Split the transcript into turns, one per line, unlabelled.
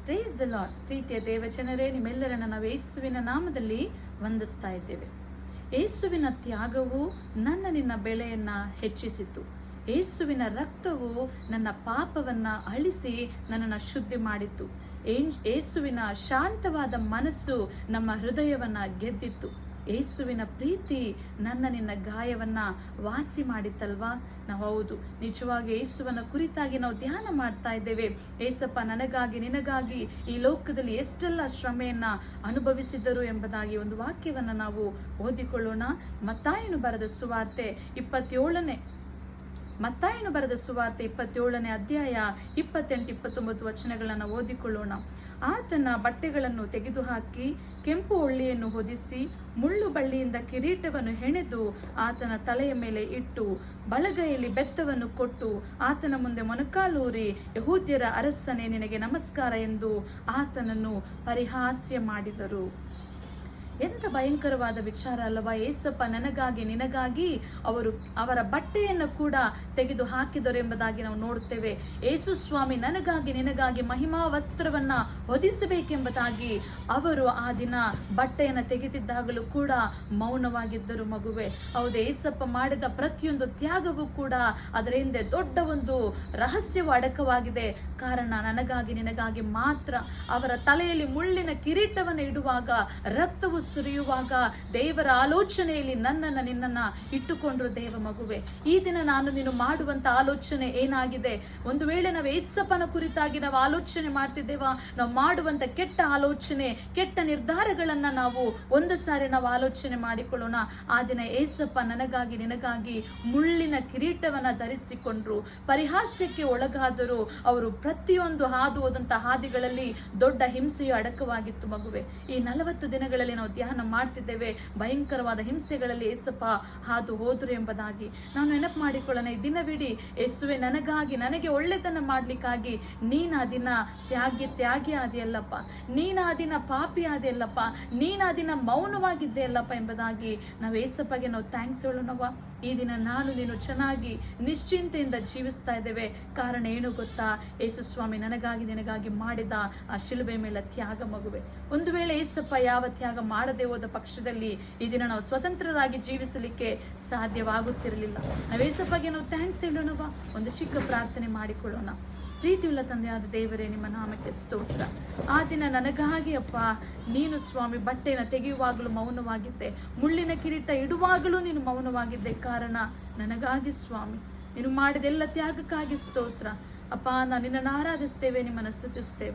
Praise the lord. ಪ್ರೀತಿಯ ದೇವಜನರೇ, ನಿಮ್ಮೆಲ್ಲರನ್ನ ನಾವು ಯೇಸುವಿನ ನಾಮದಲ್ಲಿ ವಂದಿಸ್ತಾ ಇದ್ದೇವೆ. ಯೇಸುವಿನ ತ್ಯಾಗವು ನಿನ್ನ ಬೆಲೆಯನ್ನ ಹೆಚ್ಚಿಸಿತು. ಯೇಸುವಿನ ರಕ್ತವು ನನ್ನ ಪಾಪವನ್ನ ಅಳಿಸಿ ನನ್ನನ್ನು ಶುದ್ಧಿ ಮಾಡಿತು. ಯೇಸುವಿನ ಶಾಂತವಾದ ಮನಸ್ಸು ನಮ್ಮ ಹೃದಯವನ್ನ ಗೆದ್ದಿತ್ತು. ಯೇಸುವಿನ ಪ್ರೀತಿ ನಿನ್ನ ಗಾಯವನ್ನ ವಾಸಿ ಮಾಡಿತ್ತಲ್ವಾ? ನಾವು ಹೌದು, ನಿಜವಾಗಿ ಯೇಸುವನ ಕುರಿತಾಗಿ ನಾವು ಧ್ಯಾನ ಮಾಡ್ತಾ ಇದ್ದೇವೆ. ಏಸಪ್ಪ ನನಗಾಗಿ ನಿನಗಾಗಿ ಈ ಲೋಕದಲ್ಲಿ ಎಷ್ಟೆಲ್ಲ ಶ್ರಮೆಯನ್ನ ಅನುಭವಿಸಿದರು ಎಂಬುದಾಗಿ ಒಂದು ವಾಕ್ಯವನ್ನ ನಾವು ಓದಿಕೊಳ್ಳೋಣ. ಮತ್ತಾಯನು ಬರೆದ ಸುವಾರ್ತೆ 27ನೇ ಅಧ್ಯಾಯ 28-29 ವಚನಗಳನ್ನು ಓದಿಕೊಳ್ಳೋಣ. ಆತನ ಬಟ್ಟೆಗಳನ್ನು ತೆಗೆದುಹಾಕಿ ಕೆಂಪು ಒಳ್ಳಿಯನ್ನು ಹೊದಿಸಿ ಮುಳ್ಳು ಬಳ್ಳಿಯಿಂದ ಕಿರೀಟವನ್ನು ಹೆಣೆದು ಆತನ ತಲೆಯ ಮೇಲೆ ಇಟ್ಟು ಬಲಗೈಯಲ್ಲಿ ಬೆತ್ತವನ್ನು ಕೊಟ್ಟು ಆತನ ಮುಂದೆ ಮೊಣಕಾಲೂರಿ, ಯಹೂದ್ಯರ ಅರಸನೇ ನಿನಗೆ ನಮಸ್ಕಾರ ಎಂದು ಆತನನ್ನು ಪರಿಹಾಸ್ಯ ಮಾಡಿದರು. ಎಂಥ ಭಯಂಕರವಾದ ವಿಚಾರ ಅಲ್ಲವಾ? ಏಸಪ್ಪ ನನಗಾಗಿ ನಿನಗಾಗಿ ಅವರ ಬಟ್ಟೆಯನ್ನು ಕೂಡ ತೆಗೆದು ಹಾಕಿದರು ಎಂಬುದಾಗಿ ನಾವು ನೋಡುತ್ತೇವೆ. ಯೇಸು ಸ್ವಾಮಿ ನನಗಾಗಿ ನಿನಗಾಗಿ ಮಹಿಮಾ ವಸ್ತ್ರವನ್ನ ಹೊದಿಸಬೇಕೆಂಬುದಾಗಿ ಅವರು ಆ ದಿನ ಬಟ್ಟೆಯನ್ನು ತೆಗೆದಿದ್ದಾಗಲೂ ಕೂಡ ಮೌನವಾಗಿದ್ದರು. ಮಗುವೆ, ಹೌದು, ಏಸಪ್ಪ ಮಾಡಿದ ಪ್ರತಿಯೊಂದು ತ್ಯಾಗವೂ ಕೂಡ ಅದರ ಹಿಂದೆ ದೊಡ್ಡ ಒಂದು ರಹಸ್ಯವು ಅಡಕವಾಗಿದೆ. ಕಾರಣ ನನಗಾಗಿ ನಿನಗಾಗಿ ಮಾತ್ರ. ಅವರ ತಲೆಯಲ್ಲಿ ಮುಳ್ಳಿನ ಕಿರೀಟವನ್ನು ಇಡುವಾಗ, ರಕ್ತವು ಸುರಿಯುವಾಗ ದೇವರ ಆಲೋಚನೆಯಲ್ಲಿ ನಿನ್ನನ್ನ ಇಟ್ಟುಕೊಂಡ್ರು. ದೇವ ಮಗುವೆ, ಈ ದಿನ ನಾನು ನೀನು ಮಾಡುವಂತ ಆಲೋಚನೆ ಏನಾಗಿದೆ? ಒಂದು ವೇಳೆ ನಾವು ಏಸಪ್ಪನ ಕುರಿತಾಗಿ ನಾವು ಆಲೋಚನೆ ಮಾಡ್ತಿದ್ದೇವಾ? ನಾವು ಮಾಡುವಂತ ಕೆಟ್ಟ ಆಲೋಚನೆ, ಕೆಟ್ಟ ನಿರ್ಧಾರಗಳನ್ನ ನಾವು ಒಂದು ಸಾರಿ ನಾವು ಆಲೋಚನೆ ಮಾಡಿಕೊಳ್ಳೋಣ. ಆ ದಿನ ಏಸಪ್ಪ ನನಗಾಗಿ ನಿನಗಾಗಿ ಮುಳ್ಳಿನ ಕಿರೀಟವನ್ನ ಧರಿಸಿಕೊಂಡ್ರು, ಪರಿಹಾಸ್ಯಕ್ಕೆ ಒಳಗಾದರು. ಅವರು ಪ್ರತಿಯೊಂದು ಹಾದು ಹೋದಂತ ಹಾದಿಗಳಲ್ಲಿ ದೊಡ್ಡ ಹಿಂಸೆಯು ಅಡಕವಾಗಿತ್ತು. ಮಗುವೆ, ಈ 40 ದಿನಗಳಲ್ಲಿ ನಾವು ಧ್ಯಾನ ಮಾಡ್ತಿದ್ದೇವೆ. ಭಯಂಕರವಾದ ಹಿಂಸೆಗಳಲ್ಲಿ ಏಸಪ್ಪ ಹಾದು ಹೋದ್ರು ಎಂಬುದಾಗಿ ನಾವು ನೆನಪು ಮಾಡಿಕೊಳ್ಳೋಣ. ಈ ದಿನವಿಡೀ ಯೇಸುವೆ ನನಗೆ ಒಳ್ಳೆತನ ಮಾಡ್ಲಿಕ್ಕಾಗಿ ನೀನು ಆ ದಿನ ತ್ಯಾಗಿ ಆದಿಯಲ್ಲಪ್ಪ, ನೀನು ಆ ದಿನ ಪಾಪಿ ಆದಿಯಲ್ಲಪ್ಪ, ನೀನು ಆ ದಿನ ಮೌನವಾಗಿದ್ದೆ ಅಲ್ಲಪ್ಪ ಎಂಬುದಾಗಿ ನಾವು ಏಸಪ್ಪಗೆ ನಾವು ಥ್ಯಾಂಕ್ಸ್ ಹೇಳೋಣವ. ಈ ದಿನ ನಾನು ನೀನು ಚೆನ್ನಾಗಿ ನಿಶ್ಚಿಂತೆಯಿಂದ ಜೀವಿಸ್ತಾ ಇದ್ದೇವೆ. ಕಾರಣ ಏನು ಗೊತ್ತಾ? ಯೇಸು ಸ್ವಾಮಿ ನನಗಾಗಿ ನಿನಗಾಗಿ ಮಾಡಿದ ಆ ಶಿಲುಬೆ ಮೇಲೆ ತ್ಯಾಗ. ಮಗುವೆ, ಒಂದು ವೇಳೆ ಏಸಪ್ಪ ಯಾವ ತ್ಯಾಗ ಮಾಡದೆ ಹೋದ ಪಕ್ಷದಲ್ಲಿ ಈ ದಿನ ನಾವು ಸ್ವತಂತ್ರರಾಗಿ ಜೀವಿಸಲಿಕ್ಕೆ ಸಾಧ್ಯವಾಗುತ್ತಿರಲಿಲ್ಲ. ನಾವು ಏಸಪ್ಪಗೆ ನಾವು ಥ್ಯಾಂಕ್ಸ್ ಹೇಳೋಣವ. ಒಂದು ಚಿಕ್ಕ ಪ್ರಾರ್ಥನೆ ಮಾಡಿಕೊಳ್ಳೋಣ. ಪ್ರೀತಿಯುಳ್ಳ ತಂದೆಯಾದ ದೇವರೇ, ನಿಮ್ಮ ನಾಮಕ್ಕೆ ಸ್ತೋತ್ರ. ಆ ದಿನ ನನಗಾಗಿ ಅಪ್ಪ ನೀನು ಸ್ವಾಮಿ ಬಟ್ಟೆನ ತೆಗೆಯುವಾಗಲೂ ಮೌನವಾಗಿದ್ದೆ, ಮುಳ್ಳಿನ ಕಿರೀಟ ಇಡುವಾಗಲೂ ನೀನು ಮೌನವಾಗಿದ್ದೆ. ಕಾರಣ ನನಗಾಗಿ ಸ್ವಾಮಿ ನೀನು ಮಾಡಿದೆಲ್ಲ ತ್ಯಾಗಕ್ಕಾಗಿ ಸ್ತೋತ್ರ ಅಪ್ಪ. ನಾನು ನಿನ್ನನ್ನು ಆರಾಧಿಸ್ತೇವೆ, ನಿಮ್ಮನ್ನು ಸ್ತುತಿಸ್ತೇವೆ.